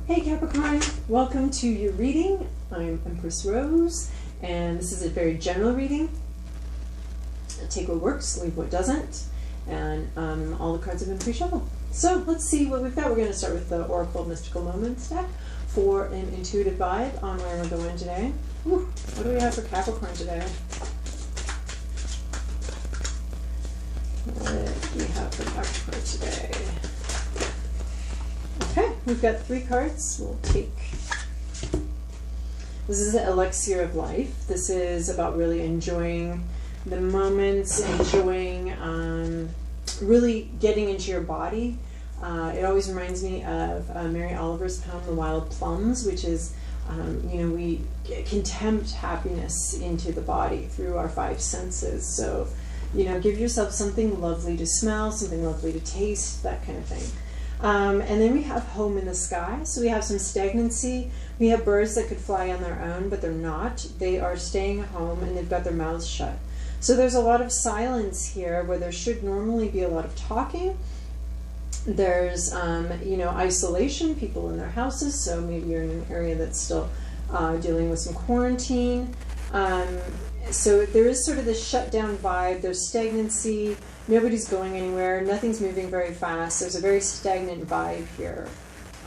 Hey Capricorn, welcome to your reading. I'm Empress Rose, and this is a very general reading. Take what works, leave what doesn't, and all the cards have been pre-shuffled. So let's see what we've got. We're going to start with the Oracle of Mystical Moments deck for an intuitive vibe on where we're going today. Ooh, what do we have for Capricorn today? What do we have for Capricorn today? Okay, we've got 3 cards. We'll take. This is the Elixir of Life. This is about really enjoying the moments, enjoying really getting into your body. It always reminds me of Mary Oliver's poem, The Wild Plums, which is, we can tempt happiness into the body through our 5 senses. So, give yourself something lovely to smell, something lovely to taste, that kind of thing. And then we have home in the sky. So we have some stagnancy. We have birds that could fly on their own, but they're not. They are staying home and they've got their mouths shut. So there's a lot of silence here where there should normally be a lot of talking. There's, isolation, people in their houses. So maybe you're in an area that's still dealing with some quarantine. So there is sort of this shutdown vibe. There's stagnancy. Nobody's going anywhere. Nothing's moving very fast. There's a very stagnant vibe here.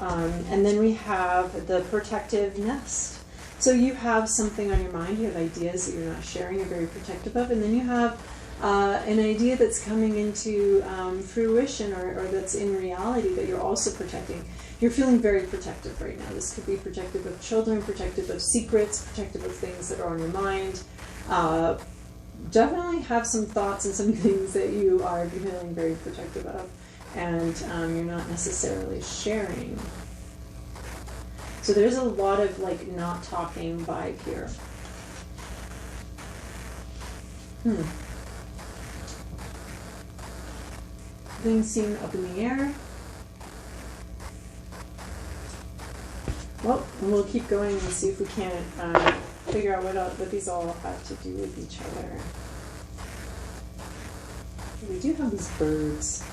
And then we have the protective nest. So you have something on your mind. You have ideas that you're not sharing. You're very protective of. And then you have an idea that's coming into fruition or that's in reality that you're also protecting. You're feeling very protective right now. This could be protective of children, protective of secrets, protective of things that are on your mind. Definitely have some thoughts and some things that you are feeling very protective of, and you're not necessarily sharing. So there's a lot of not talking vibe here. Things seem up in the air. Well, we'll keep going and see if we can't figure out what these all have to do with each other. We do have these birds.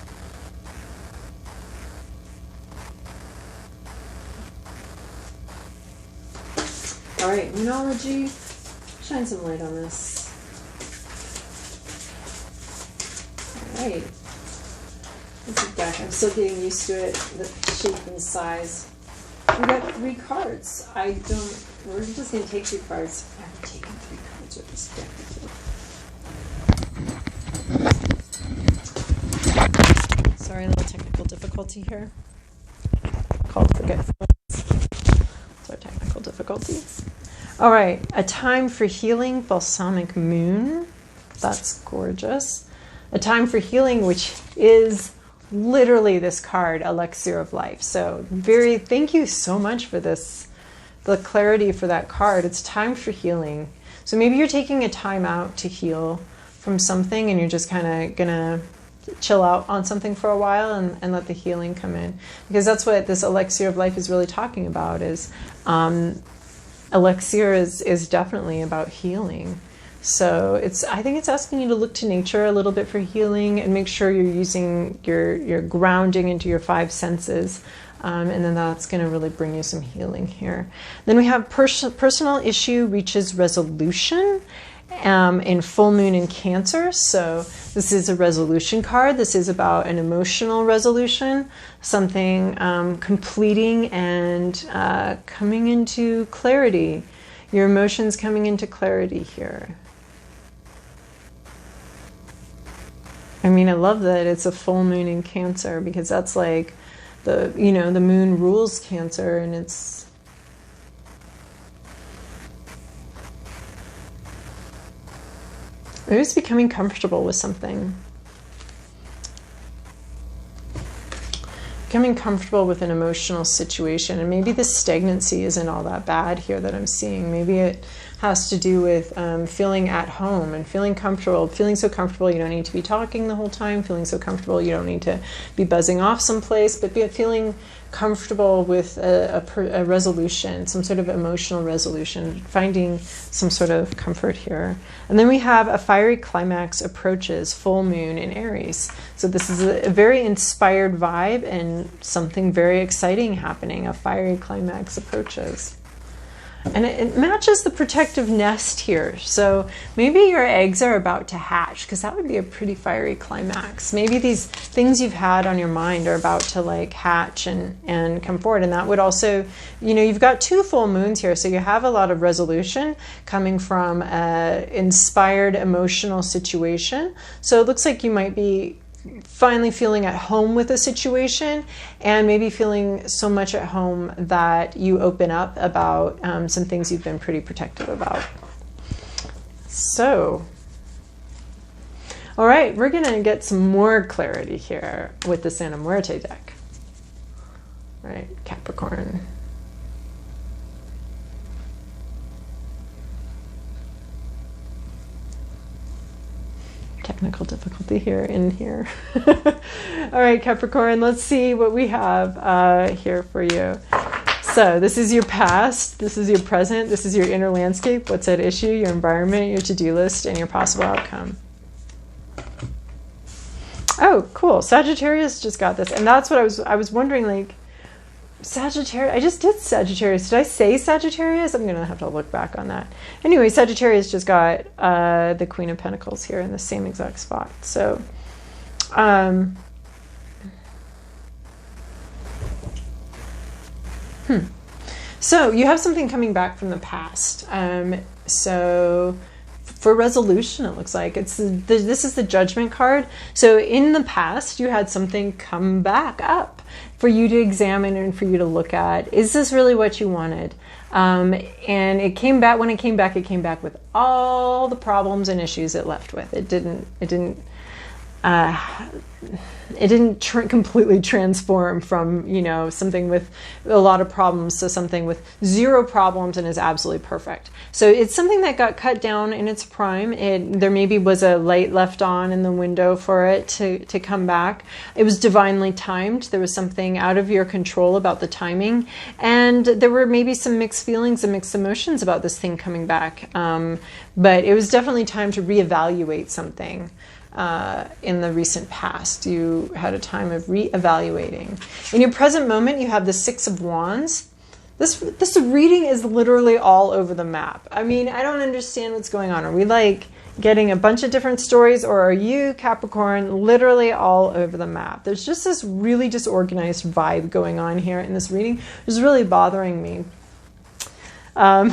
All right, Moonology, shine some light on this. All right. This is back. I'm still getting used to it, the shape and size. We got 3 cards. We're just going to take 2 cards. I've taken 3 cards with this deck before. Sorry, a little technical difficulty here. Called forgetfulness. That's our technical difficulties. All right, A Time for Healing, Balsamic Moon. That's gorgeous. A Time for Healing, which is literally this card, Elixir of Life. So thank you so much for this, the clarity for that card. It's time for healing. So maybe you're taking a time out to heal from something and you're just kind of gonna chill out on something for a while and let the healing come in. Because that's what this Elixir of Life is really talking about, is Elixir is definitely about healing. So I think it's asking you to look to nature a little bit for healing and make sure you're using your grounding into your 5 senses. And then that's going to really bring you some healing here. Then we have personal issue reaches resolution in full moon in Cancer. So this is a resolution card. This is about an emotional resolution, something completing and coming into clarity. Your emotions coming into clarity here. I mean, I love that it's a full moon in Cancer, because that's like the moon rules Cancer, and it's becoming comfortable with something. Becoming comfortable with an emotional situation. And maybe this stagnancy isn't all that bad here that I'm seeing. Maybe it has to do with feeling at home and feeling comfortable, feeling so comfortable you don't need to be talking the whole time, feeling so comfortable you don't need to be buzzing off someplace, but feeling comfortable with a resolution, some sort of emotional resolution, finding some sort of comfort here. And then we have a fiery climax approaches, full moon in Aries. So this is a very inspired vibe and something very exciting happening. A fiery climax approaches. And it matches the protective nest here. So maybe your eggs are about to hatch, because that would be a pretty fiery climax. Maybe these things you've had on your mind are about to like hatch and come forward. And that would also, you know, you've got 2 full moons here. So you have a lot of resolution coming from an inspired emotional situation. So it looks like you might be finally feeling at home with a situation, and maybe feeling so much at home that you open up about some things you've been pretty protective about. So, all right, we're going to get some more clarity here with the Santa Muerte deck. All right, Capricorn. Technical difficulty here in here. All right, Capricorn, let's see what we have here for you. So this is your past, this is your present, this is your inner landscape, what's at issue, your environment, your to-do list, and your possible outcome. Oh, cool. Sagittarius just got this. And that's what I was wondering, like, Sagittarius, I just did Sagittarius. Did I say Sagittarius? I'm going to have to look back on that. Anyway, Sagittarius just got the Queen of Pentacles here in the same exact spot. So, So you have something coming back from the past. So for resolution, it looks like this is the Judgment card. So in the past, you had something come back up for you to examine and for you to look at. Is this really what you wanted? And it came back. When it came back with all the problems and issues it left with. It didn't completely transform from, you know, something with a lot of problems to something with 0 problems and is absolutely perfect. So it's something that got cut down in its prime. There maybe was a light left on in the window for it to come back. It was divinely timed. There was something out of your control about the timing. And there were maybe some mixed feelings and mixed emotions about this thing coming back. But it was definitely time to reevaluate something. In the recent past, you had a time of re-evaluating. In your present moment, you have the 6 of Wands. This reading is literally all over the map. I mean, I don't understand what's going on. Are we like getting a bunch of different stories, or are you, Capricorn, literally all over the map? There's just this really disorganized vibe going on here in this reading. It's really bothering me. I'm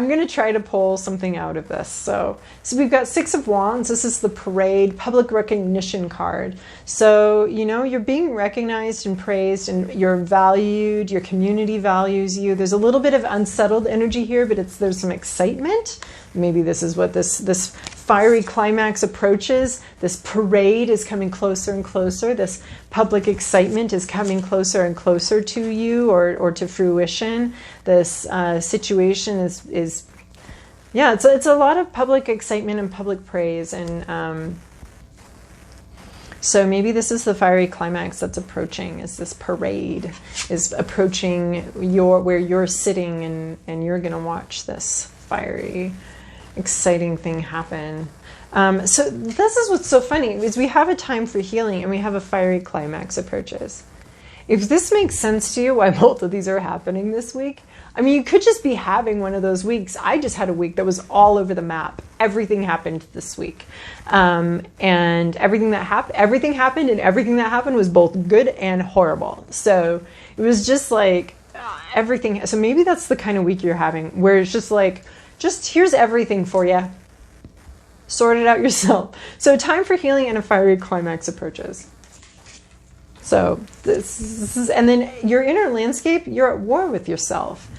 going to try to pull something out of this. So we've got 6 of Wands. This is the parade, public recognition card. So, you know, you're being recognized and praised, and you're valued, your community values you. There's a little bit of unsettled energy here, but there's some excitement. Maybe this is what this fiery climax approaches. This parade is coming closer and closer. This public excitement is coming closer and closer to you, or to fruition. This situation is it's a lot of public excitement and public praise. And so maybe this is the fiery climax that's approaching, is this parade is approaching where you're sitting, and you're going to watch this fiery, exciting thing happen. So this is what's so funny, is we have a time for healing and we have a fiery climax approaches. If this makes sense to you, why both of these are happening this week, I mean, you could just be having one of those weeks. I just had a week that was all over the map. Everything happened this week. And everything happened, and everything that happened was both good and horrible. So it was just like everything. So maybe that's the kind of week you're having, where it's just like, here's everything for you. Sort it out yourself. So time for healing and a fiery climax approaches. So this is, and then your inner landscape, you're at war with yourself.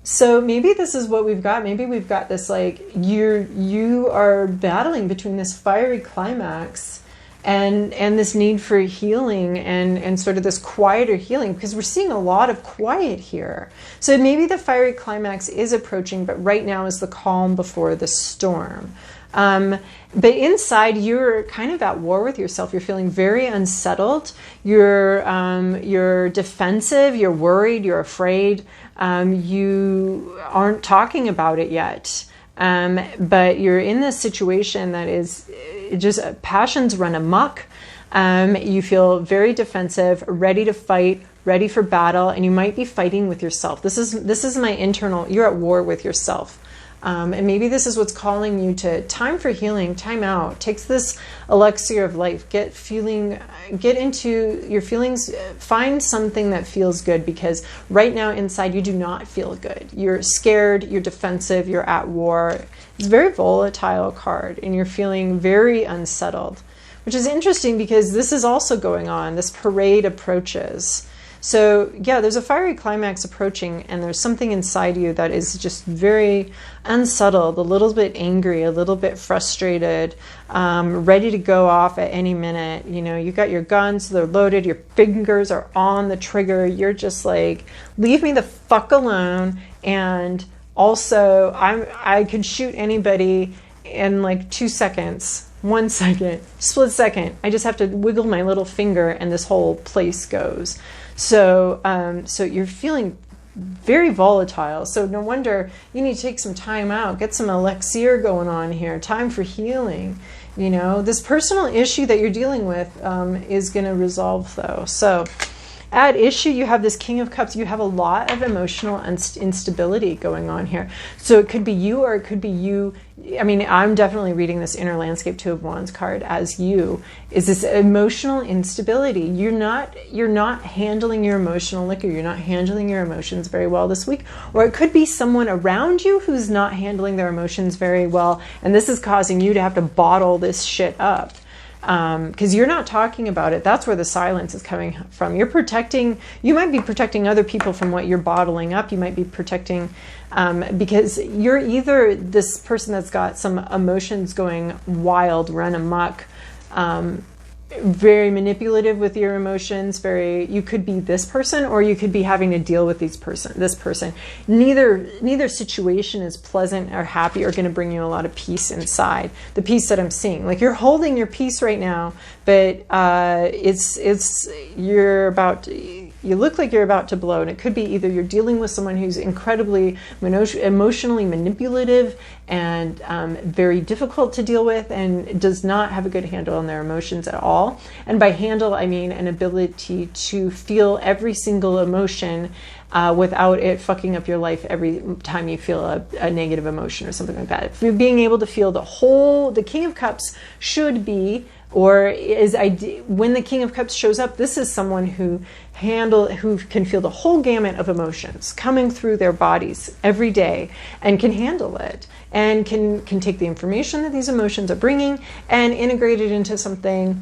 So maybe this is what we've got. Maybe we've got this, like, you are battling between this fiery climax and this need for healing and sort of this quieter healing, because we're seeing a lot of quiet here. So maybe the fiery climax is approaching, but right now is the calm before the storm. But inside, you're kind of at war with yourself. You're feeling very unsettled. You're defensive. You're worried. You're afraid. You aren't talking about it yet. But you're in this situation that is just passions run amok. You feel very defensive, ready to fight, ready for battle, and you might be fighting with yourself. This is my internal. You're at war with yourself. And maybe this is what's calling you to time for healing, time out. Takes this elixir of life. Get into your feelings. Find something that feels good, because right now inside you do not feel good. You're scared, you're defensive, you're at war. It's a very volatile card, and you're feeling very unsettled, which is interesting because this is also going on. This parade approaches. So yeah, there's a fiery climax approaching, and there's something inside you that is just very unsettled, a little bit angry, a little bit frustrated, ready to go off at any minute. You know, you got your guns, they're loaded, your fingers are on the trigger. You're just like, leave me the fuck alone. And also, I could shoot anybody in like 2 seconds. 1 second, split second. I just have to wiggle my little finger and this whole place goes. So you're feeling very volatile. So no wonder you need to take some time out, get some elixir going on here, time for healing. You know, this personal issue that you're dealing with is going to resolve though. So at issue, you have this King of Cups. You have a lot of emotional instability going on here. So it could be you, or it could be you. I mean, I'm definitely reading this Inner Landscape Two of Wands card as you. Is this emotional instability? You're not handling your emotional liquor. You're not handling your emotions very well this week. Or it could be someone around you who's not handling their emotions very well, and this is causing you to have to bottle this shit up. Because you're not talking about it. That's where the silence is coming from. You might be protecting other people from what you're bottling up. You might be protecting, because you're either this person that's got some emotions going wild, run amok, very manipulative with your emotions. You could be this person, or you could be having to deal with this person. Neither situation is pleasant or happy or going to bring you a lot of peace inside. The peace that I'm seeing, like you're holding your peace right now, but you look like you're about to blow, and it could be either you're dealing with someone who's incredibly emotionally manipulative and very difficult to deal with, and does not have a good handle on their emotions at all. And by handle, I mean an ability to feel every single emotion without it fucking up your life every time you feel a negative emotion or something like that. If you're being able to feel the King of Cups should be, or when the King of Cups shows up, this is someone who can feel the whole gamut of emotions coming through their bodies every day, and can handle it, and can take the information that these emotions are bringing and integrate it into something,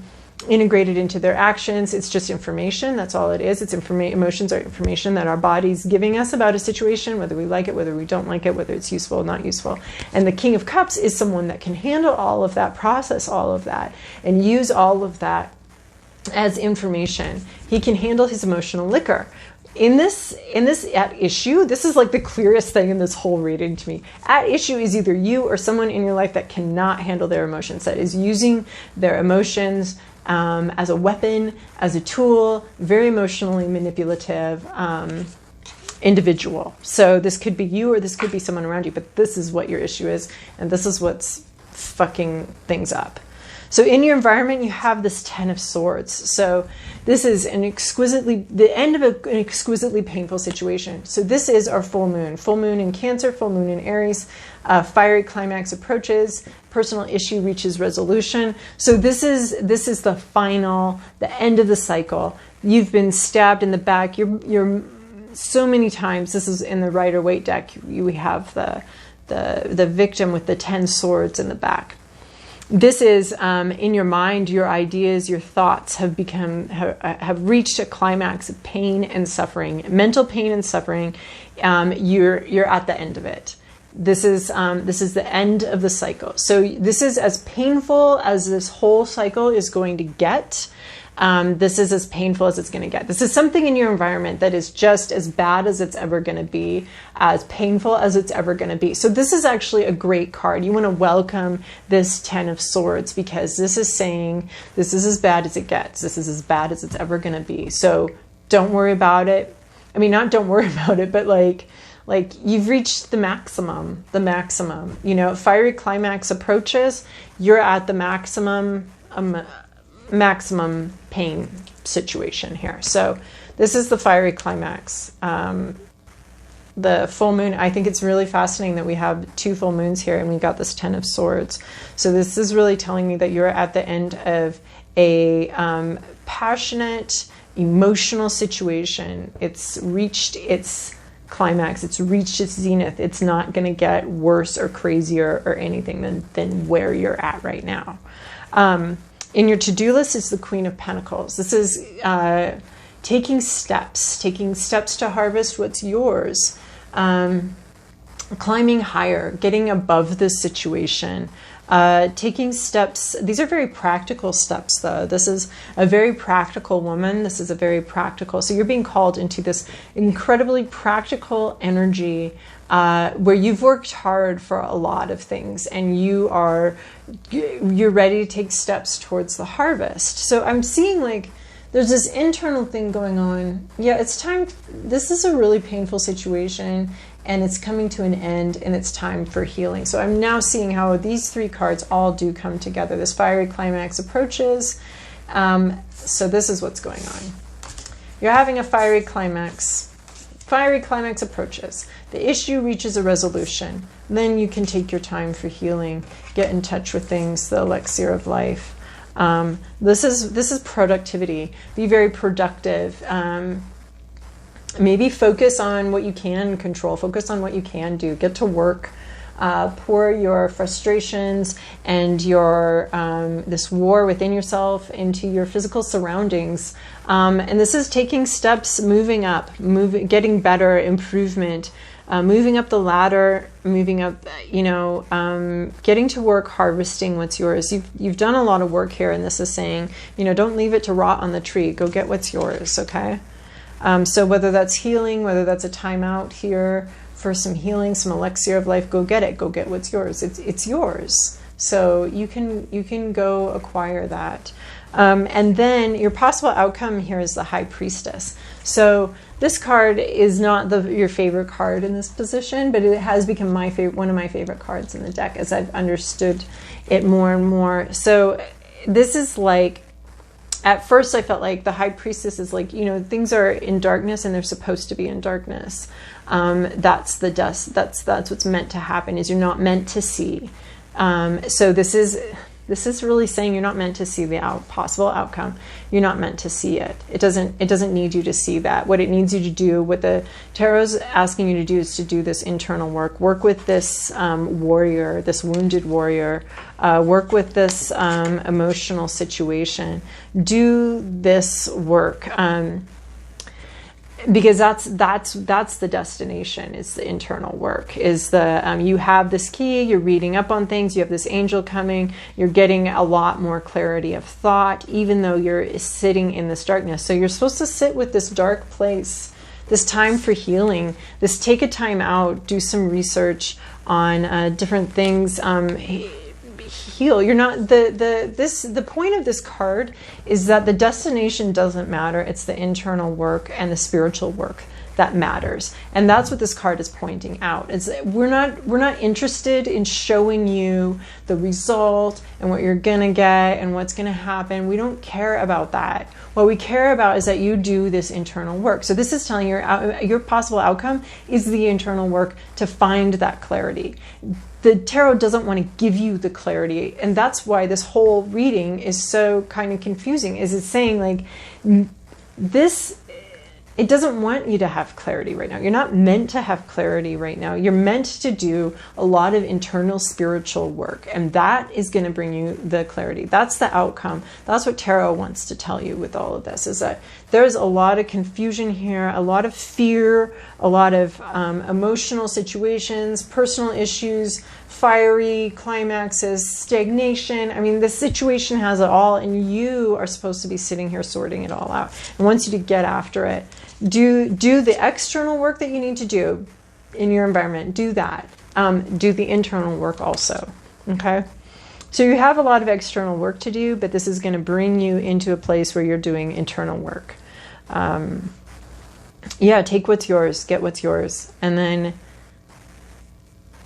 integrated into their actions. It's just information. That's all it is. It's emotions are information that our body's giving us about a situation, whether we like it, whether we don't like it, whether it's useful or not useful. And the King of Cups is someone that can handle all of that, process all of that, and use all of that as information. He can handle his emotional liquor. In this at issue, this is like the clearest thing in this whole reading to me. At issue is either you or someone in your life that cannot handle their emotions, that is using their emotions as a weapon, as a tool, very emotionally manipulative individual. So this could be you, or this could be someone around you, but this is what your issue is, and this is what's fucking things up. So in your environment, you have this Ten of Swords. So this is the end of an exquisitely painful situation. So this is our full moon in Cancer, full moon in Aries. Fiery climax approaches, personal issue reaches resolution. So this is the end of the cycle. You've been stabbed in the back. You're so many times. This is in the Rider-Waite deck. We have the victim with the 10 swords in the back. This is in your mind, your ideas, your thoughts have reached a climax of pain and suffering, mental pain and suffering. You're at the end of it. This is the end of the cycle. So this is as painful as this whole cycle is going to get. This is as painful as it's going to get. This is something in your environment that is just as bad as it's ever going to be, as painful as it's ever going to be. So this is actually a great card. You want to welcome this 10 of Swords, because this is saying this is as bad as it gets. This is as bad as it's ever going to be. So don't worry about it. I mean, not don't worry about it, but like you've reached the maximum, you know, fiery climax approaches, you're at the maximum pain situation here. So this is the fiery climax. The full moon, I think it's really fascinating that we have 2 full moons here and we got this 10 of Swords. So this is really telling me that you're at the end of a passionate, emotional situation. It's reached its climax. It's reached its zenith. It's not going to get worse or crazier or anything than where you're at right now. In your to-do list is the Queen of Pentacles. This is taking steps to harvest what's yours, climbing higher, getting above this situation, taking steps. These are very practical steps, though. This is a very practical woman. This is a very practical. So you're being called into this incredibly practical energy where you've worked hard for a lot of things and you're ready to take steps towards the harvest. So I'm seeing like there's this internal thing going on. Yeah, it's time. This is a really painful situation and it's coming to an end and it's time for healing. So I'm now seeing how these 3 cards all do come together. This fiery climax approaches. So this is what's going on. You're having a fiery climax. Fiery climax approaches. The issue reaches a resolution. Then you can take your time for healing. Get in touch with things, the elixir of life. This is productivity. Be very productive. Maybe focus on what you can control. Focus on what you can do. Get to work. Pour your frustrations and your this war within yourself into your physical surroundings. And this is taking steps, moving up, getting better, improvement, moving up the ladder, moving up, getting to work, harvesting what's yours. You've done a lot of work here, and this is saying, don't leave it to rot on the tree. Go get what's yours, okay? So whether that's healing, whether that's a timeout here for some healing, some elixir of life, go get it. Go get what's yours. It's yours. So you can go acquire that. And then your possible outcome here is the High Priestess. So this card is not your favorite card in this position, but it has become one of my favorite cards in the deck as I've understood it more and more. So this is like, at first I felt like the High Priestess is like, things are in darkness and they're supposed to be in darkness. That's the dust. That's what's meant to happen, is you're not meant to see. So this is really saying you're not meant to see the possible outcome. You're not meant to see it. It doesn't need you to see that. What it needs you to do, what the tarot's asking you to do, is to do this internal work. Work with this warrior, this wounded warrior. Work with this emotional situation. Do this work. Because that's the destination, is the internal work, is the you have this key, you're reading up on things, you have this angel coming, you're getting a lot more clarity of thought, even though you're sitting in this darkness. So you're supposed to sit with this dark place, this time for healing, this take a time out, do some research on different things, heal. You're not the point of this card is that the destination doesn't matter. It's the internal work and the spiritual work that matters. And that's what this card is pointing out. We're not interested in showing you the result and what you're gonna get and what's gonna happen. We don't care about that. What we care about is that you do this internal work. So this is telling your possible outcome is the internal work to find that clarity. The tarot doesn't want to give you the clarity, and that's why this whole reading is so kind of confusing. Is it's saying like this it doesn't want you to have clarity right now. You're not meant to have clarity right now. You're meant to do a lot of internal spiritual work, and that is going to bring you the clarity. That's the outcome. That's what tarot wants to tell you with all of this, is that there's a lot of confusion here, a lot of fear, a lot of emotional situations, personal issues, fiery climaxes, stagnation. I mean, the situation has it all, and you are supposed to be sitting here sorting it all out. And wants you to get after it. Do the external work that you need to do in your environment. Do that. Do the internal work also. Okay? So you have a lot of external work to do, but this is going to bring you into a place where you're doing internal work. Yeah, take what's yours, get what's yours, and then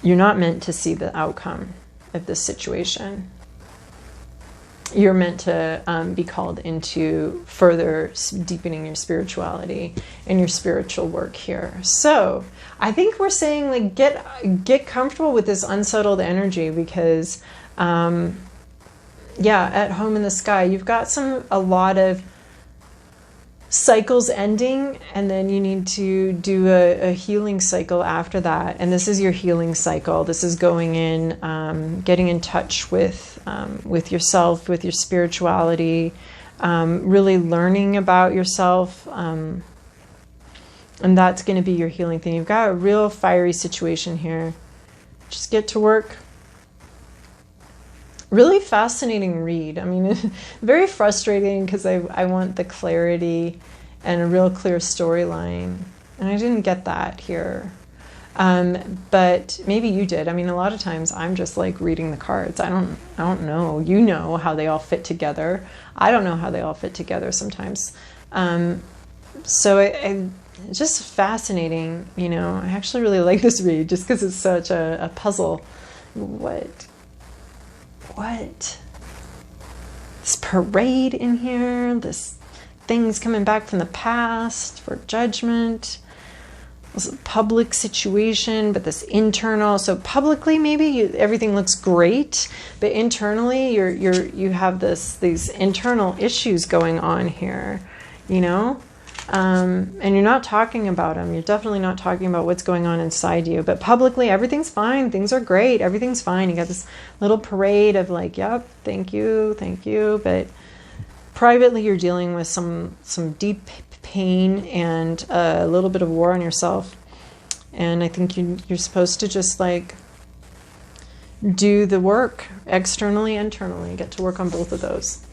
you're not meant to see the outcome of this situation. You're meant to be called into further deepening your spirituality and your spiritual work here. So I think we're saying, like, get comfortable with this unsettled energy, because yeah, at home in the sky, you've got a lot of cycles ending, and then you need to do a healing cycle after that. And this is your healing cycle. This is going in, getting in touch with yourself, with your spirituality, really learning about yourself, and that's going to be your healing thing. You've got a real fiery situation here. Just get to work. Really fascinating read. I mean, very frustrating, because I want the clarity and a real clear storyline, and I didn't get that here. But maybe you did. I mean, a lot of times I'm just like reading the cards. I don't know. You know how they all fit together. I don't know how they all fit together sometimes. So it's just fascinating. You know, I actually really like this read just because it's such a puzzle. What? This parade in here, this things coming back from the past for judgment, this public situation, but this internal. So publicly, maybe everything looks great, but internally, you have these internal issues going on here, you know. And you're not talking about them. You're definitely not talking about what's going on inside you. But publicly, everything's fine. Things are great. Everything's fine. You got this little parade of like, yep, thank you. But privately, you're dealing with some deep pain and a little bit of war on yourself. And I think you're supposed to just like do the work externally, internally. Get to work on both of those.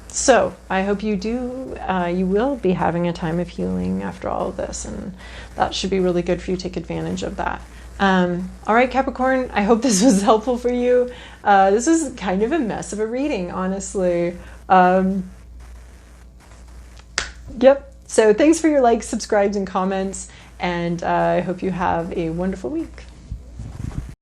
So I hope you do, you will be having a time of healing after all of this, and that should be really good for you to take advantage of that. All right, Capricorn, I hope this was helpful for you. This is kind of a mess of a reading, honestly. Yep. So thanks for your likes, subscribes, and comments, and I hope you have a wonderful week.